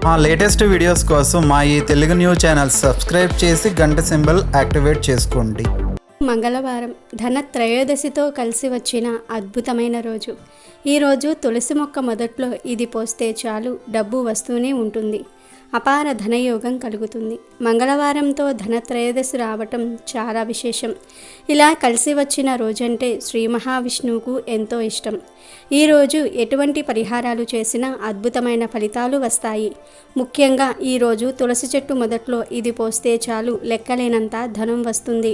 మా latest videos కోసం మా ఈ తెలుగు న్యూస్ ఛానల్ సబ్స్క్రైబ్ చేసి గంట సింబల్ యాక్టివేట్ చేసుకోండి. మంగళవారం ధనత్రయోదశితో కలిసి వచ్చిన అద్భుతమైన రోజు. ఈరోజు తులసి మొక్క మొదట్లో ఇది పోస్తే చాలు డబ్బు వస్తూనే ఉంటుంది. అపార ధనయోగం కలుగుతుంది. మంగళవారంతో ధనత్రయోదశి రావటం చాలా విశేషం. ఇలా కలిసి వచ్చిన రోజంటే శ్రీ మహావిష్ణువుకు ఎంతో ఇష్టం. ఈరోజు ఎటువంటి పరిహారాలు చేసినా అద్భుతమైన ఫలితాలు వస్తాయి. ముఖ్యంగా ఈరోజు తులసి చెట్టు మొదట్లో ఇది పోస్తే చాలు లెక్కలేనంత ధనం వస్తుంది.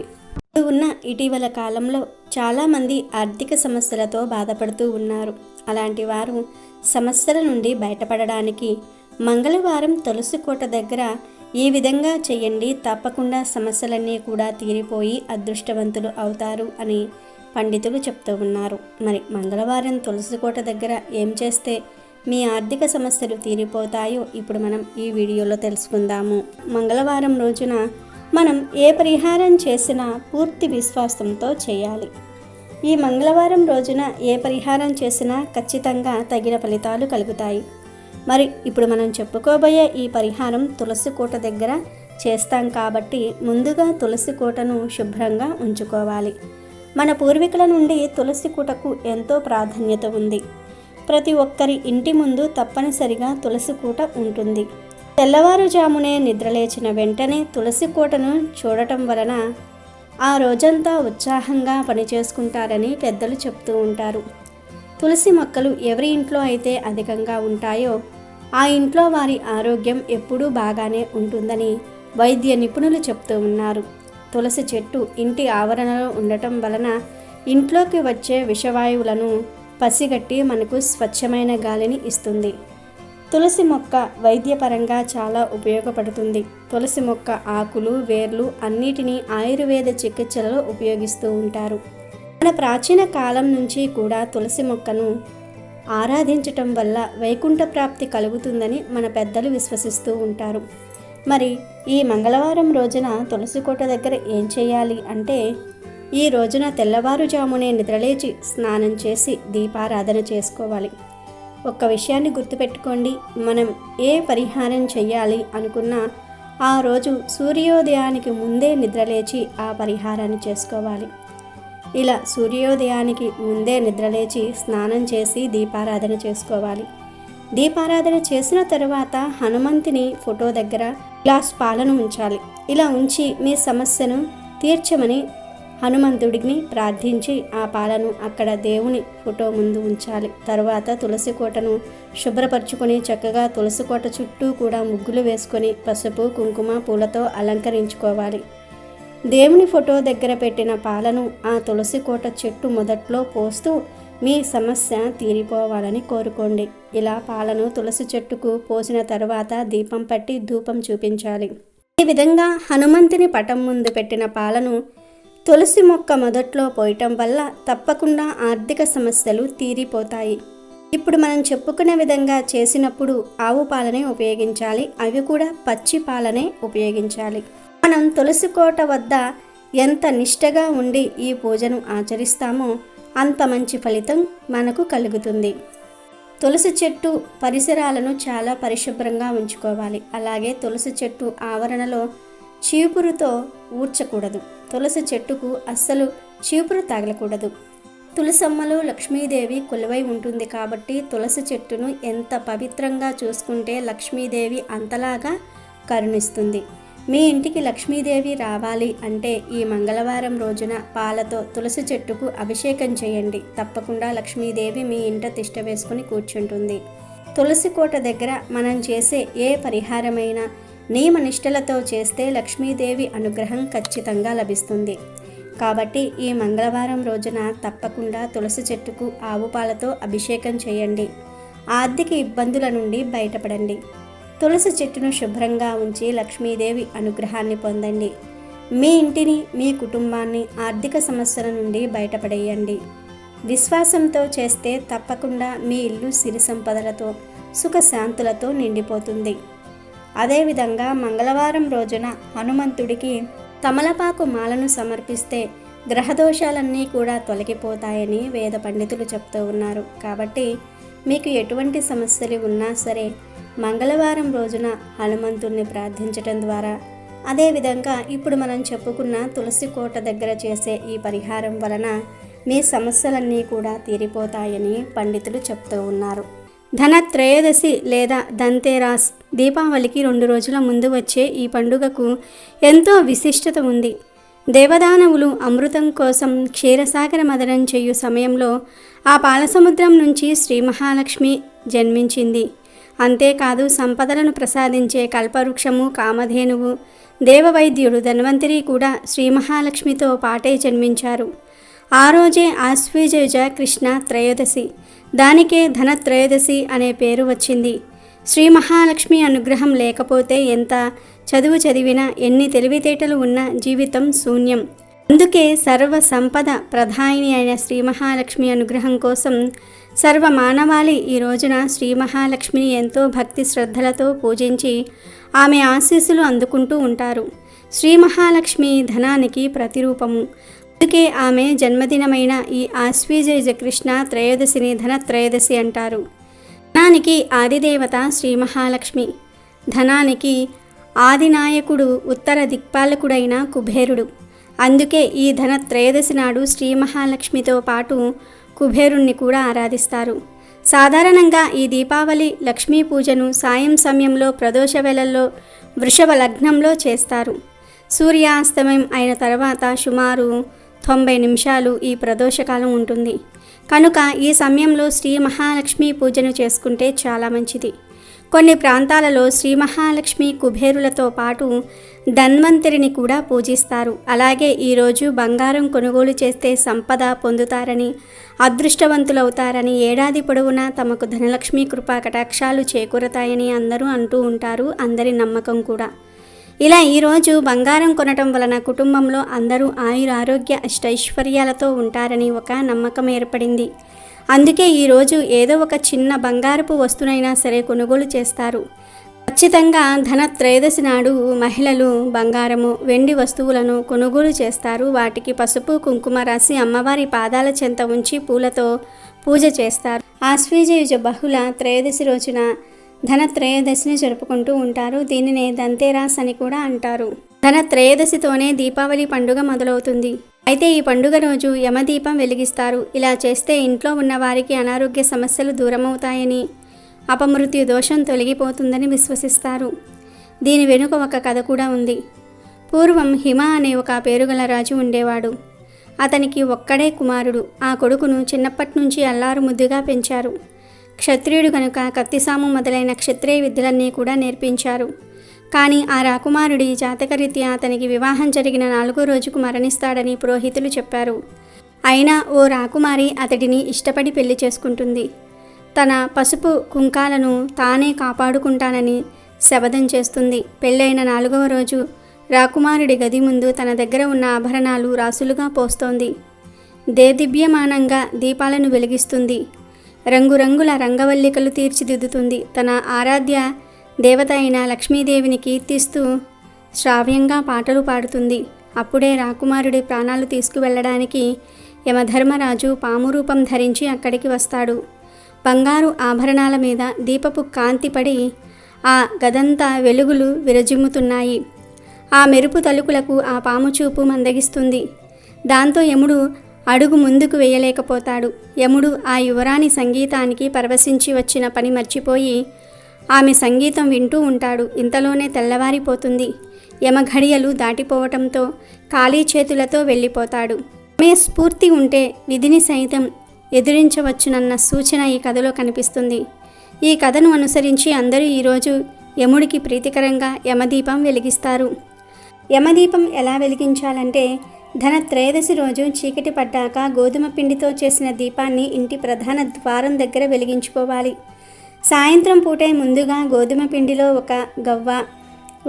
ఉన్న ఇటీవల కాలంలో చాలామంది ఆర్థిక సమస్యలతో బాధపడుతూ ఉన్నారు. అలాంటి వారు సమస్యల నుండి బయటపడడానికి మంగళవారం తులసి కోట దగ్గర ఈ విధంగా చేయండి, తప్పకుండా సమస్యలన్నీ కూడా తీరిపోయి అదృష్టవంతులు అవుతారు అని పండితులు చెప్తూ ఉన్నారు. మరి మంగళవారం తులసి కోట దగ్గర ఏం చేస్తే మీ ఆర్థిక సమస్యలు తీరిపోతాయో ఇప్పుడు మనం ఈ వీడియోలో తెలుసుకుందాము. మంగళవారం రోజున మనం ఏ పరిహారం చేసినా పూర్తి విశ్వాసంతో చేయాలి. ఈ మంగళవారం రోజున ఏ పరిహారం చేసినా ఖచ్చితంగా తగిన ఫలితాలు కలుగుతాయి. మరి ఇప్పుడు మనం చెప్పుకోబోయే ఈ పరిహారం తులసి కోట దగ్గర చేస్తాం కాబట్టి ముందుగా తులసి కోటను శుభ్రంగా ఉంచుకోవాలి. మన పూర్వీకుల నుండి తులసి కోటకు ఎంతో ప్రాధాన్యత ఉంది. ప్రతి ఒక్కరి ఇంటి ముందు తప్పనిసరిగా తులసి కోట ఉంటుంది. తెల్లవారుజామునే నిద్రలేచిన వెంటనే తులసి కోటను చూడటం వలన ఆ రోజంతా ఉత్సాహంగా పనిచేసుకుంటారని పెద్దలు చెప్తూ ఉంటారు. తులసి మొక్కలు ఎవరి ఇంట్లో అయితే అధికంగా ఉంటాయో ఆ ఇంట్లో వారి ఆరోగ్యం ఎప్పుడూ బాగానే ఉంటుందని వైద్య నిపుణులు చెప్తూ ఉన్నారు. తులసి చెట్టు ఇంటి ఆవరణలో ఉండటం వలన ఇంట్లోకి వచ్చే విషవాయువులను పసిగట్టి మనకు స్వచ్ఛమైన గాలిని ఇస్తుంది. తులసి మొక్క వైద్యపరంగా చాలా ఉపయోగపడుతుంది. తులసి మొక్క ఆకులు, వేర్లు అన్నిటినీ ఆయుర్వేద చికిత్సలలో ఉపయోగిస్తూ ఉంటారు. మన ప్రాచీన కాలం నుంచి కూడా తులసి మొక్కను ఆరాధించటం వల్ల వైకుంఠ ప్రాప్తి కలుగుతుందని మన పెద్దలు విశ్వసిస్తూ ఉంటారు. మరి ఈ మంగళవారం రోజున తులసి కోట దగ్గర ఏం చేయాలి అంటే, ఈ రోజున తెల్లవారుజామునే నిద్రలేచి స్నానం చేసి దీపారాధన చేసుకోవాలి. ఒక్క విషయాన్ని గుర్తుపెట్టుకోండి, మనం ఏ పరిహారం చేయాలి అనుకున్నా ఆ రోజు సూర్యోదయానికి ముందే నిద్రలేచి ఆ పరిహారాన్ని చేసుకోవాలి. ఇలా సూర్యోదయానికి ముందే నిద్రలేచి స్నానం చేసి దీపారాధన చేసుకోవాలి. దీపారాధన చేసిన తరువాత హనుమంతుని ఫోటో దగ్గర గ్లాస్ పాలను ఉంచాలి. ఇలా ఉంచి మీ సమస్యను తీర్చమని హనుమంతుడిని ప్రార్థించి ఆ పాలను అక్కడ దేవుని ఫోటో ముందు ఉంచాలి. తరువాత తులసి కోటను శుభ్రపరచుకొని చక్కగా తులసి కోట చుట్టూ కూడా ముగ్గులు వేసుకొని పసుపు, కుంకుమ, పూలతో అలంకరించుకోవాలి. దేవుని ఫోటో దగ్గర పెట్టిన పాలను ఆ తులసి కోట చెట్టు మొదట్లో పోస్తూ మీ సమస్య తీరిపోవాలని కోరుకోండి. ఇలా పాలను తులసి చెట్టుకు పోసిన తర్వాత దీపం పట్టి ధూపం చూపించాలి. ఈ విధంగా హనుమంతుని పటం ముందు పెట్టిన పాలను తులసి మొక్క మొదట్లో పోయటం వల్ల తప్పకుండా ఆర్థిక సమస్యలు తీరిపోతాయి. ఇప్పుడు మనం చెప్పుకునే విధంగా చేసినప్పుడు ఆవు పాలనే ఉపయోగించాలి. అవి కూడా పచ్చి పాలనే ఉపయోగించాలి. మనం తులసి కోట వద్ద ఎంత నిష్టగా ఉండి ఈ పూజను ఆచరిస్తామో అంత మంచి ఫలితం మనకు కలుగుతుంది. తులసి చెట్టు పరిసరాలను చాలా పరిశుభ్రంగా ఉంచుకోవాలి. అలాగే తులసి చెట్టు ఆవరణలో చీపురుతో ఊడ్చకూడదు. తులసి చెట్టుకు అస్సలు చీపురు తగలకూడదు. తులసమ్మలో లక్ష్మీదేవి కొలువై ఉంటుంది కాబట్టి తులసి చెట్టును ఎంత పవిత్రంగా చూసుకుంటే లక్ష్మీదేవి అంతలాగా కరుణిస్తుంది. మీ ఇంటికి లక్ష్మీదేవి రావాలి అంటే ఈ మంగళవారం రోజున పాలతో తులసి చెట్టుకు అభిషేకం చేయండి. తప్పకుండా లక్ష్మీదేవి మీ ఇంట తిష్ట వేసుకుని కూర్చుంటుంది. తులసి కోట దగ్గర మనం చేసే ఏ పరిహారమైనా నియమ నిష్టలతో చేస్తే లక్ష్మీదేవి అనుగ్రహం ఖచ్చితంగా లభిస్తుంది. కాబట్టి ఈ మంగళవారం రోజున తప్పకుండా తులసి చెట్టుకు ఆవు పాలతో అభిషేకం చేయండి. ఆర్థిక ఇబ్బందుల నుండి బయటపడండి. తులసి చెట్టును శుభ్రంగా ఉంచి లక్ష్మీదేవి అనుగ్రహాన్ని పొందండి. మీ ఇంటిని, మీ కుటుంబాన్ని ఆర్థిక సమస్యల నుండి బయటపడేయండి. విశ్వాసంతో చేస్తే తప్పకుండా మీ ఇల్లు సిరి సంపదలతో, సుఖశాంతులతో నిండిపోతుంది. అదేవిధంగా మంగళవారం రోజున హనుమంతుడికి తమలపాకు మాలను సమర్పిస్తే గ్రహదోషాలన్నీ కూడా తొలగిపోతాయని వేద పండితులు చెప్తూ ఉన్నారు. కాబట్టి మీకు ఎటువంటి సమస్యలు ఉన్నా సరే మంగళవారం రోజున హనుమంతుణ్ణి ప్రార్థించటం ద్వారా, అదేవిధంగా ఇప్పుడు మనం చెప్పుకున్న తులసి కోట దగ్గర చేసే ఈ పరిహారం వలన మీ సమస్యలన్నీ కూడా తీరిపోతాయని పండితులు చెప్తూ ఉన్నారు. ధనత్రయోదశి లేదా ధన్తేరాస్ దీపావళికి 2 రోజుల ముందు వచ్చే ఈ పండుగకు ఎంతో విశిష్టత ఉంది. దేవదానవులు అమృతం కోసం క్షీరసాగర మదనం చేయు సమయంలో ఆ పాలసముద్రం నుంచి శ్రీ మహాలక్ష్మి జన్మించింది. అంతేకాదు సంపదలను ప్రసాదించే కల్పవృక్షము కామధేనువు, దేవవైద్యుడు ధన్వంతరి కూడా శ్రీ మహాలక్ష్మితో పాటే జన్మించారు. ఆ రోజే ఆశ్వయుజ కృష్ణ త్రయోదశి, దానికే ధనత్రయోదశి అనే పేరు వచ్చింది. శ్రీ మహాలక్ష్మి అనుగ్రహం లేకపోతే ఎంత చదువు చదివినా, ఎన్ని తెలివితేటలు ఉన్నా జీవితం శూన్యం. అందుకే సర్వ సంపద ప్రధాయిని అయిన శ్రీ మహాలక్ష్మి అనుగ్రహం కోసం సర్వ మానవాళి ఈ రోజున శ్రీ మహాలక్ష్మిని ఎంతో భక్తి శ్రద్ధలతో పూజించి ఆమె ఆశీస్సులు అందుకుంటూ ఉంటారు. శ్రీ మహాలక్ష్మి ధనానికి ప్రతిరూపము. అందుకే ఆమె జన్మదినమైన ఈ ఆశ్వయుజ కృష్ణ త్రయోదశిని ధనత్రయోదశి అంటారు. ధనానికి ఆదిదేవత శ్రీ మహాలక్ష్మి, ధనానికి ఆదినాయకుడు ఉత్తర దిక్పాలకుడైన కుబేరుడు. అందుకే ఈ ధనత్రయోదశి నాడు శ్రీ మహాలక్ష్మితో పాటు కుబేరుణ్ణి కూడా ఆరాధిస్తారు. సాధారణంగా ఈ దీపావళి లక్ష్మీ పూజను సాయం సమయంలో ప్రదోష వేళల్లో వృషభ లగ్నంలో చేస్తారు. సూర్యాస్తమయం అయిన తర్వాత సుమారు 90 నిమిషాలు ఈ ప్రదోషకాలం ఉంటుంది. కనుక ఈ సమయంలో శ్రీ మహాలక్ష్మి పూజను చేసుకుంటే చాలా మంచిది. కొన్ని ప్రాంతాలలో శ్రీ మహాలక్ష్మి కుబేరులతో పాటు ధన్వంతరిని కూడా పూజిస్తారు. అలాగే ఈరోజు బంగారం కొనుగోలు చేస్తే సంపద పొందుతారని, అదృష్టవంతులవుతారని, ఏడాది పొడవునా తమకు ధనలక్ష్మి కృపా కటాక్షాలు చేకూరతాయని అందరూ అంటూ ఉంటారు. అందరి నమ్మకం కూడా. ఇలా ఈరోజు బంగారం కొనటం వలన కుటుంబంలో అందరూ ఆయురారోగ్య అష్టైశ్వర్యాలతో ఉంటారని ఒక నమ్మకం ఏర్పడింది. అందుకే ఈరోజు ఏదో ఒక చిన్న బంగారపు వస్తువునైనా సరే కొనుగోలు చేస్తారు. ఖచ్చితంగా ధనత్రయోదశి నాడు మహిళలు బంగారము, వెండి వస్తువులను కొనుగోలు చేస్తారు. వాటికి పసుపు కుంకుమ రాసి అమ్మవారి పాదాల చెంత ఉంచి పూలతో పూజ చేస్తారు. ఆశ్వయుజ బహుళ త్రయోదశి రోజున ధనత్రయోదశిని జరుపుకుంటూ ఉంటారు. దీనినే ధన్తేరాస్ అని కూడా అంటారు. ధనత్రయోదశితోనే దీపావళి పండుగ మొదలవుతుంది. అయితే ఈ పండుగ రోజు యమదీపం వెలిగిస్తారు. ఇలా చేస్తే ఇంట్లో ఉన్న వారికి అనారోగ్య సమస్యలు దూరమవుతాయని, అపమృత్యు దోషం తొలగిపోతుందని విశ్వసిస్తారు. దీని వెనుక ఒక కథ కూడా ఉంది. పూర్వం హిమ అనే ఒక పేరుగల రాజు ఉండేవాడు. అతనికి ఒక్కడే కుమారుడు. ఆ కొడుకును చిన్నప్పటి నుంచి అల్లారు ముద్దుగా పెంచారు. క్షత్రియుడు కనుక కత్తిసాము మొదలైన క్షత్రియ విద్యలన్నీ కూడా నేర్పించారు. కానీ ఆ రాకుమారుడి జాతకరీత్యా అతనికి వివాహం జరిగిన 4వ రోజుకు మరణిస్తాడని పురోహితులు చెప్పారు. అయినా ఓ రాకుమారి అతడిని ఇష్టపడి పెళ్లి చేసుకుంటుంది. తన పసుపు కుంకాలను తానే కాపాడుకుంటానని శపథం చేస్తుంది. పెళ్ళైన 4వ రోజు రాకుమారుడి గది ముందు తన దగ్గర ఉన్న ఆభరణాలు రాసులుగా పోస్తోంది. దేదీప్యమానంగా దీపాలను వెలిగిస్తుంది. రంగురంగుల రంగవల్లికలు తీర్చిదిద్దుతుంది. తన ఆరాధ్య దేవత అయిన లక్ష్మీదేవిని కీర్తిస్తూ శ్రావ్యంగా పాటలు పాడుతుంది. అప్పుడే రాకుమారుడి ప్రాణాలు తీసుకువెళ్ళడానికి యమధర్మరాజు పాము రూపం ధరించి అక్కడికి వస్తాడు. బంగారు ఆభరణాల మీద దీపపు కాంతి పడి ఆ గదంతా వెలుగులు విరజిమ్ముతున్నాయి. ఆ మెరుపు తలుకులకు ఆ పాము చూపు మందగిస్తుంది. దాంతో యముడు అడుగు ముందుకు వేయలేకపోతాడు. యముడు ఆ యువరాణి సంగీతానికి పరవశించి వచ్చిన పని మర్చిపోయి ఆమె సంగీతం వింటూ ఉంటాడు. ఇంతలోనే తెల్లవారిపోతుంది. యమఘడియలు దాటిపోవటంతో ఖాళీ చేతులతో వెళ్ళిపోతాడు. ఆమె స్ఫూర్తి ఉంటే విధిని సైతం ఎదిరించవచ్చునన్న సూచన ఈ కథలో కనిపిస్తుంది. ఈ కథను అనుసరించి అందరూ ఈరోజు యముడికి ప్రీతికరంగా యమదీపం వెలిగిస్తారు. యమదీపం ఎలా వెలిగించాలంటే, ధనత్రయోదశి రోజు చీకటి పడ్డాక గోధుమ పిండితో చేసిన దీపాన్ని ఇంటి ప్రధాన ద్వారం దగ్గర వెలిగించుకోవాలి. సాయంత్రం పూటే ముందుగా గోధుమ పిండిలో ఒక గవ్వ,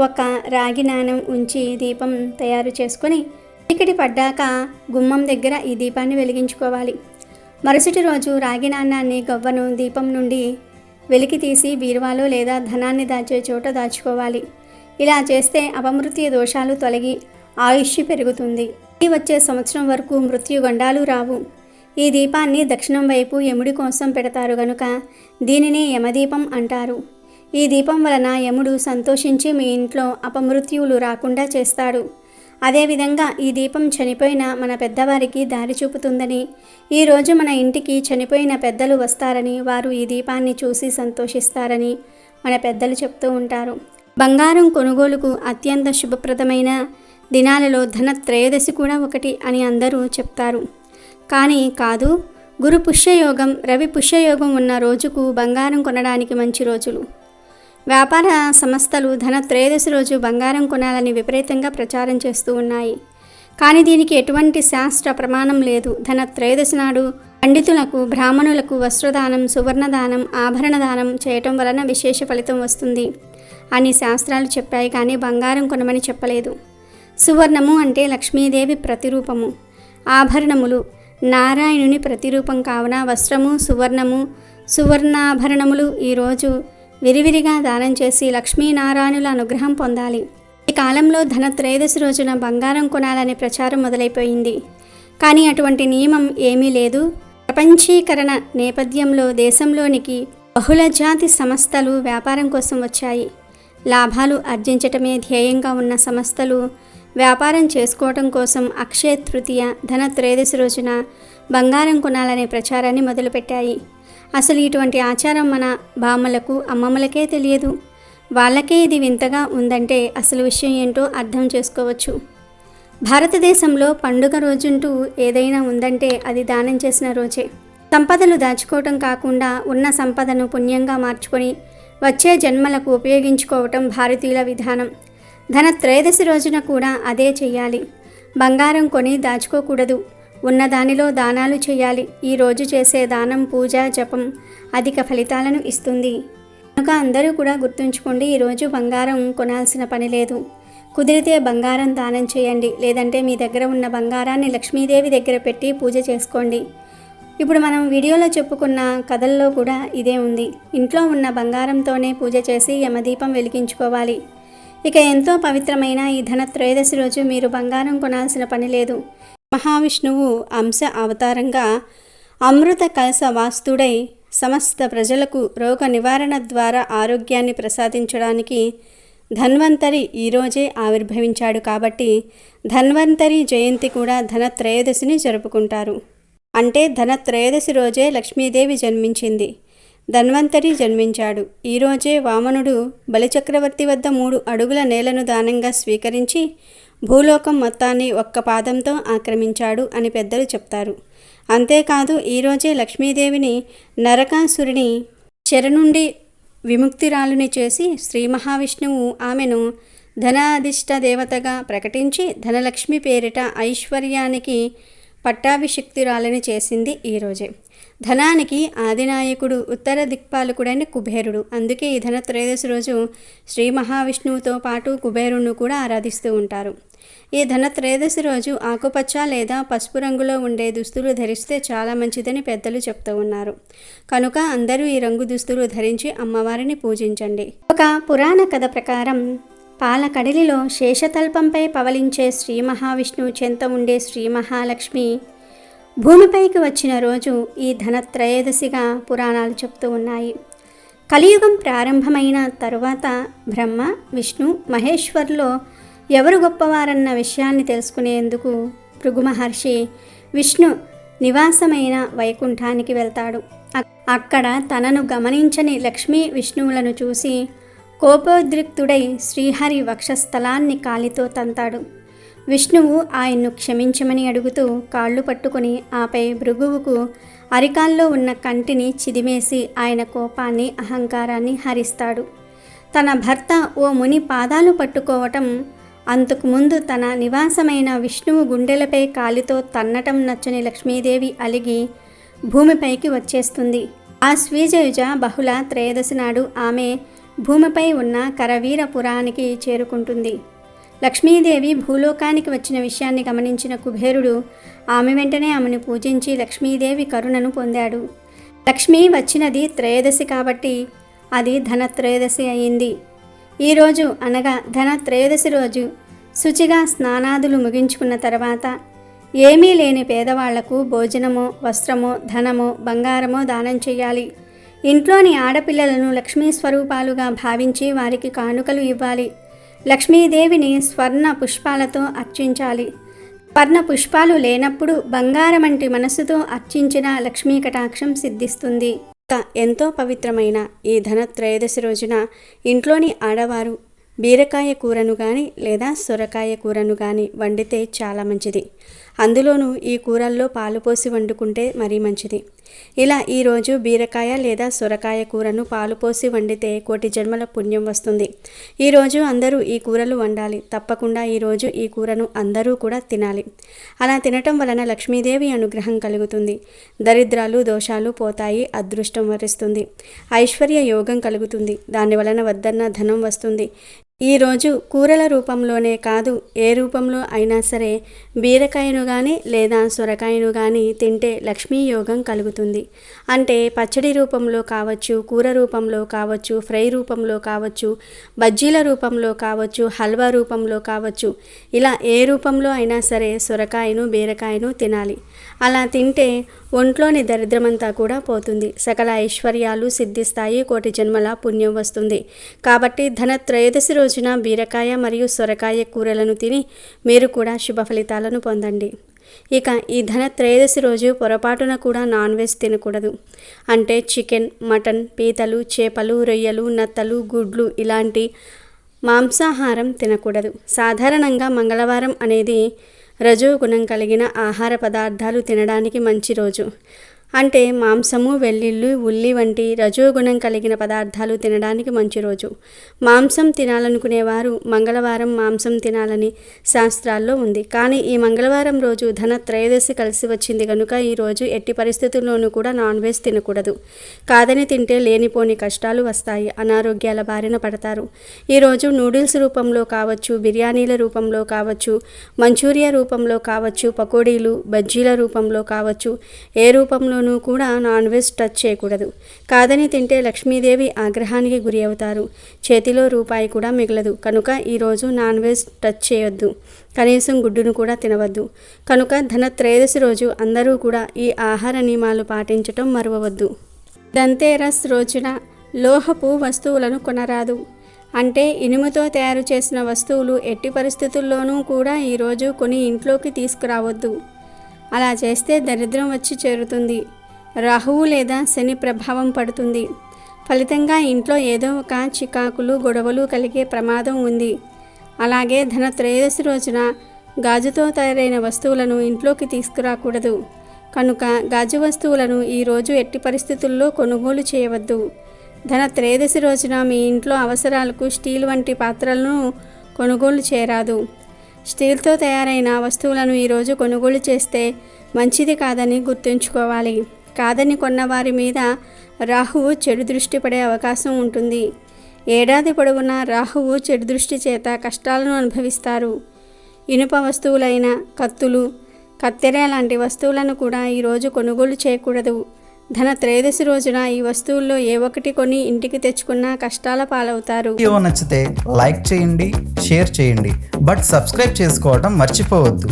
ఒక రాగి నాణెం ఉంచి దీపం తయారు చేసుకొని చీకటి పడ్డాక గుమ్మం దగ్గర ఈ దీపాన్ని వెలిగించుకోవాలి. మరుసటి రోజు రాగి నాణాన్ని, గవ్వను దీపం నుండి వెలికి తీసి బీరువాలో లేదా ధనాన్ని దాచే చోట దాచుకోవాలి. ఇలా చేస్తే అపమృత్యు దోషాలు తొలగి ఆయుష్ పెరుగుతుంది. వచ్చే సంవత్సరం వరకు మృత్యుగండాలు రావు. ఈ దీపాన్ని దక్షిణం వైపు యముడి కోసం పెడతారు గనుక దీనిని యమదీపం అంటారు. ఈ దీపం వలన యముడు సంతోషించి మీ ఇంట్లో అపమృత్యువులు రాకుండా చేస్తాడు. అదేవిధంగా ఈ దీపం చనిపోయిన మన పెద్దవారికి దారి చూపుతుందని, ఈరోజు మన ఇంటికి చనిపోయిన పెద్దలు వస్తారని, వారు ఈ దీపాన్ని చూసి సంతోషిస్తారని మన పెద్దలు చెప్తూ ఉంటారు. బంగారం కొనుగోలుకు అత్యంత శుభప్రదమైన దినాలలో ధనత్రయోదశి కూడా ఒకటి అని అందరూ చెప్తారు. కానీ కాదు. గురు పుష్యయోగం, రవి పుష్యయోగం ఉన్న రోజుకు బంగారం కొనడానికి మంచి రోజులు. వ్యాపార సంస్థలు ధనత్రయోదశి రోజు బంగారం కొనాలని విపరీతంగా ప్రచారం చేస్తూ ఉన్నాయి. కానీ దీనికి ఎటువంటి శాస్త్ర ప్రమాణం లేదు. ధనత్రయోదశి నాడు పండితులకు, బ్రాహ్మణులకు వస్త్రదానం, సువర్ణదానం, ఆభరణ దానం చేయటం వలన విశేష ఫలితం వస్తుంది అని శాస్త్రాలు చెప్పాయి. కానీ బంగారం కొనమని చెప్పలేదు. సువర్ణము అంటే లక్ష్మీదేవి ప్రతిరూపము, ఆభరణములు నారాయణుని ప్రతిరూపం కావున వస్త్రము, సువర్ణము, సువర్ణాభరణములు ఈరోజు విరివిరిగా దానం చేసి లక్ష్మీనారాయణుల అనుగ్రహం పొందాలి. ఈ కాలంలో ధనత్రయోదశి రోజున బంగారం కొనాలనే ప్రచారం మొదలైపోయింది. కానీ అటువంటి నియమం ఏమీ లేదు. ప్రపంచీకరణ నేపథ్యంలో దేశంలోనికి బహుళ జాతి సంస్థలు వ్యాపారం కోసం వచ్చాయి. లాభాలు ఆర్జించటమే ధ్యేయంగా ఉన్న సంస్థలు వ్యాపారం చేసుకోవటం కోసం అక్షయ తృతీయ, ధనత్రయోదశి రోజున బంగారం కొనాలనే ప్రచారాన్ని మొదలుపెట్టాయి. అసలు ఇటువంటి ఆచారం మన బామ్మలకు, అమ్మమ్మలకే తెలియదు. వాళ్ళకే ఇది వింతగా ఉందంటే అసలు విషయం ఏంటో అర్థం చేసుకోవచ్చు. భారతదేశంలో పండుగ రోజుంటూ ఏదైనా ఉందంటే అది దానం చేసిన రోజే. సంపదలు దాచుకోవటం కాకుండా ఉన్న సంపదను పుణ్యంగా మార్చుకొని వచ్చే జన్మలకు ఉపయోగించుకోవటం భారతీయుల విధానం. ధనత్రయోదశి రోజున కూడా అదే చెయ్యాలి. బంగారం కొని దాచుకోకూడదు. ఉన్న దానిలో దానాలు చేయాలి. ఈరోజు చేసే దానం, పూజ, జపం అధిక ఫలితాలను ఇస్తుంది. కనుక అందరూ కూడా గుర్తుంచుకోండి, ఈరోజు బంగారం కొనాల్సిన పని లేదు. కుదిరితే బంగారం దానం చేయండి. లేదంటే మీ దగ్గర ఉన్న బంగారాన్ని లక్ష్మీదేవి దగ్గర పెట్టి పూజ చేసుకోండి. ఇప్పుడు మనం వీడియోలో చెప్పుకున్న కథల్లో కూడా ఇదే ఉంది. ఇంట్లో ఉన్న బంగారంతోనే పూజ చేసి యమదీపం వెలిగించుకోవాలి. ఇక ఎంతో పవిత్రమైన ఈ ధనత్రయోదశి రోజు మీరు బంగారం కొనాల్సిన పని లేదు. మహావిష్ణువు అంశ అవతారంగా అమృత కలశ వాస్తుడై సమస్త ప్రజలకు రోగ నివారణ ద్వారా ఆరోగ్యాన్ని ప్రసాదించడానికి ధన్వంతరి ఈరోజే ఆవిర్భవించాడు. కాబట్టి ధన్వంతరి జయంతి కూడా ధనత్రయోదశిని జరుపుకుంటారు. అంటే ధనత్రయోదశి రోజే లక్ష్మీదేవి జన్మించింది, ధన్వంతరి జన్మించాడు. ఈరోజే వామనుడు బలిచక్రవర్తి వద్ద 3 అడుగుల నేలను దానంగా స్వీకరించి భూలోకం మొత్తాన్ని ఒక్క పాదంతో ఆక్రమించాడు అని పెద్దలు చెప్తారు. అంతేకాదు ఈరోజే లక్ష్మీదేవిని నరకాసురుని చెర నుండి విముక్తిరాలుని చేసి శ్రీ మహావిష్ణువు ఆమెను ధనాధిష్ట దేవతగా ప్రకటించి ధనలక్ష్మి పేరిట ఐశ్వర్యానికి పట్టాభిషిక్తురాలని చేసింది ఈరోజే. ధనానికి ఆదినాయకుడు, ఉత్తర దిక్పాలకుడైన కుబేరుడు. అందుకే ఈ ధనత్రయోదశి రోజు శ్రీ మహావిష్ణువుతో పాటు కుబేరుణ్ణి కూడా ఆరాధిస్తూ ఉంటారు. ఈ ధనత్రయోదశి రోజు ఆకుపచ్చ లేదా పసుపు రంగులో ఉండే దుస్తులు ధరిస్తే చాలా మంచిదని పెద్దలు చెప్తూ ఉన్నారు. కనుక అందరూ ఈ రంగు దుస్తులు ధరించి అమ్మవారిని పూజించండి. ఒక పురాణ కథ ప్రకారం పాలకడలిలో శేషతల్పంపై పవలించే శ్రీ మహావిష్ణువు చెంత ఉండే శ్రీ మహాలక్ష్మి భూమిపైకి వచ్చిన రోజు ఈ ధనత్రయోదశిగా పురాణాలు చెప్తూ ఉన్నాయి. కలియుగం ప్రారంభమైన తరువాత బ్రహ్మ, విష్ణు, మహేశ్వర్లో ఎవరు గొప్పవారన్న విషయాన్ని తెలుసుకునేందుకు భృగు మహర్షి విష్ణు నివాసమైన వైకుంఠానికి వెళ్తాడు. అక్కడ తనను గమనించని లక్ష్మీ విష్ణువులను చూసి కోపోద్రిక్తుడై శ్రీహరి వక్షస్థలాన్ని కాలితో తంతాడు. విష్ణువు ఆయన్ను క్షమించమని అడుగుతూ కాళ్ళు పట్టుకుని ఆపై భృగువుకు అరికాల్లో ఉన్న కంటిని చిదిమేసి ఆయన కోపాన్ని, అహంకారాన్ని హరిస్తాడు. తన భర్త ఓ ముని పాదాలు పట్టుకోవటం, అంతకుముందు తన నివాసమైన విష్ణువు గుండెలపై కాలితో తన్నటం నచ్చని లక్ష్మీదేవి అలిగి భూమిపైకి వచ్చేస్తుంది. ఆ శ్రీజయుజ బహుళ త్రయోదశి నాడు ఆమె భూమిపై ఉన్న కరవీరపురానికి చేరుకుంటుంది. లక్ష్మీదేవి భూలోకానికి వచ్చిన విషయాన్ని గమనించిన కుబేరుడు ఆమె వెంటనే ఆమెను పూజించి లక్ష్మీదేవి కరుణను పొందాడు. లక్ష్మి వచ్చినది త్రయోదశి కాబట్టి అది ధనత్రయోదశి అయింది. ఈరోజు అనగా ధనత్రయోదశి రోజు శుచిగా స్నానాదులు ముగించుకున్న తర్వాత ఏమీ లేని పేదవాళ్లకు భోజనమో, వస్త్రమో, ధనమో, బంగారమో దానం చేయాలి. ఇంట్లోని ఆడపిల్లలను లక్ష్మీ స్వరూపాలుగా భావించి వారికి కానుకలు ఇవ్వాలి. లక్ష్మీదేవిని స్వర్ణ పుష్పాలతో అర్చించాలి. స్వర్ణ పుష్పాలు లేనప్పుడు బంగారమంటి మనసుతో అర్చించిన లక్ష్మీ కటాక్షం సిద్ధిస్తుంది. ఎంతో పవిత్రమైన ఈ ధనత్రయోదశి రోజున ఇంట్లోని ఆడవారు బీరకాయ కూరను కానీ లేదా సొరకాయ కూరను కానీ వండితే చాలా మంచిది. అందులోనూ ఈ కూరల్లో పాలు పోసి వండుకుంటే మరీ మంచిది. ఇలా ఈరోజు బీరకాయ లేదా సొరకాయ కూరను పాలు పోసి వండితే కోటి జన్మల పుణ్యం వస్తుంది. ఈరోజు అందరూ ఈ కూరలు వండాలి. తప్పకుండా ఈరోజు ఈ కూరను అందరూ కూడా తినాలి. అలా తినటం వలన లక్ష్మీదేవి అనుగ్రహం కలుగుతుంది. దరిద్రాలు దోషాలు పోతాయి. అదృష్టం వరిస్తుంది. ఐశ్వర్య యోగం కలుగుతుంది. దాని వలన వద్దన్న ధనం వస్తుంది. ఈరోజు కూరల రూపంలోనే కాదు, ఏ రూపంలో అయినా సరే బీరకాయను కానీ లేదా సొరకాయను కానీ తింటే లక్ష్మీ యోగం కలుగుతుంది. అంటే పచ్చడి రూపంలో కావచ్చు, కూర రూపంలో కావచ్చు, ఫ్రై రూపంలో కావచ్చు, బజ్జీల రూపంలో కావచ్చు, హల్వా రూపంలో కావచ్చు, ఇలా ఏ రూపంలో అయినా సరే సొరకాయను బీరకాయను తినాలి. అలా తింటే ఒంట్లోని దరిద్రమంతా కూడా పోతుంది. సకల ఐశ్వర్యాలు సిద్ధిస్తాయి. కోటి జన్మల పుణ్యం వస్తుంది. కాబట్టి ధనత్రయోదశి రోజున బీరకాయ మరియు సొరకాయ కూరలను తిని మీరు కూడా శుభ ఫలితాలను పొందండి. ఇక ఈ ధనత్రయోదశి రోజు పొరపాటున కూడా నాన్ వెజ్ తినకూడదు. అంటే చికెన్, మటన్, పీతలు, చేపలు, రొయ్యలు, నత్తలు, గుడ్లు ఇలాంటి మాంసాహారం తినకూడదు. సాధారణంగా మంగళవారం అనేది రజోగుణం కలిగిన ఆహార పదార్థాలు తినడానికి మంచి రోజు. అంటే మాంసము, వెల్లుల్లి, ఉల్లి వంటి రజోగుణం కలిగిన పదార్థాలు తినడానికి మంచి రోజు. మాంసం తినాలనుకునేవారు మంగళవారం మాంసం తినాలని శాస్త్రాల్లో ఉంది. కానీ ఈ మంగళవారం రోజు ధనత్రయోదశి కలిసి వచ్చింది కనుక ఈరోజు ఎట్టి పరిస్థితుల్లోనూ కూడా నాన్ వెజ్ తినకూడదు. కాదని తింటే లేనిపోని కష్టాలు వస్తాయి. అనారోగ్యాల బారిన పడతారు. ఈరోజు నూడిల్స్ రూపంలో కావచ్చు, బిర్యానీల రూపంలో కావచ్చు, మంచూరియా రూపంలో కావచ్చు, పకోడీలు, బజ్జీల రూపంలో కావచ్చు, ఏ రూపంలో కూడా నాన్ వెజ్ టచ్ చేయకూడదు. కాదని తింటే లక్ష్మీదేవి ఆగ్రహానికి గురి అవుతారు. చేతిలో రూపాయి కూడా మిగలదు. కనుక ఈరోజు నాన్ వెజ్ టచ్ చేయొద్దు. కనీసం గుడ్డును కూడా తినవద్దు. కనుక ధనత్రయోదశి రోజు అందరూ కూడా ఈ ఆహార నియమాలు పాటించటం మరువవద్దు. ధన్తేరస్ రోజున లోహపు వస్తువులను కొనరాదు. అంటే ఇనుముతో తయారు చేసిన వస్తువులు ఎట్టి పరిస్థితుల్లోనూ కూడా ఈరోజు కొని ఇంట్లోకి తీసుకురావద్దు. అలా చేస్తే దరిద్రం వచ్చి చేరుతుంది. రాహువు లేదా శని ప్రభావం పడుతుంది. ఫలితంగా ఇంట్లో ఏదో ఒక చికాకులు, గొడవలు కలిగే ప్రమాదం ఉంది. అలాగే ధనత్రయోదశి రోజున గాజుతో తయారైన వస్తువులను ఇంట్లోకి తీసుకురాకూడదు. కనుక గాజు వస్తువులను ఈరోజు ఎట్టి పరిస్థితుల్లో కొనుగోలు చేయవద్దు. ధనత్రయోదశి రోజున మీ ఇంట్లో అవసరాలకు స్టీల్ వంటి పాత్రలను కొనుగోలు చేయరాదు. స్టీల్తో తయారైన వస్తువులను ఈరోజు కొనుగోలు చేస్తే మంచిది కాదని గుర్తుంచుకోవాలి. కాదని కొన్నవారి మీద రాహువు చెడు దృష్టి పడే అవకాశం ఉంటుంది. ఏడాది పొడవునా రాహువు చెడు దృష్టి చేత కష్టాలను అనుభవిస్తారు. ఇనుప వస్తువులైన కత్తులు, కత్తెర లాంటి వస్తువులను కూడా ఈరోజు కొనుగోలు చేయకూడదు. ధనత్రయోదశి రోజున ఈ వస్తువుల్లో ఏ ఒక్కటి కొని ఇంటికి తెచ్చుకున్నా కష్టాల పాలవుతారు. వీడియో నచ్చితే లైక్ చేయండి, షేర్ చేయండి, బట్ సబ్స్క్రైబ్ చేసుకోవడం మర్చిపోవద్దు.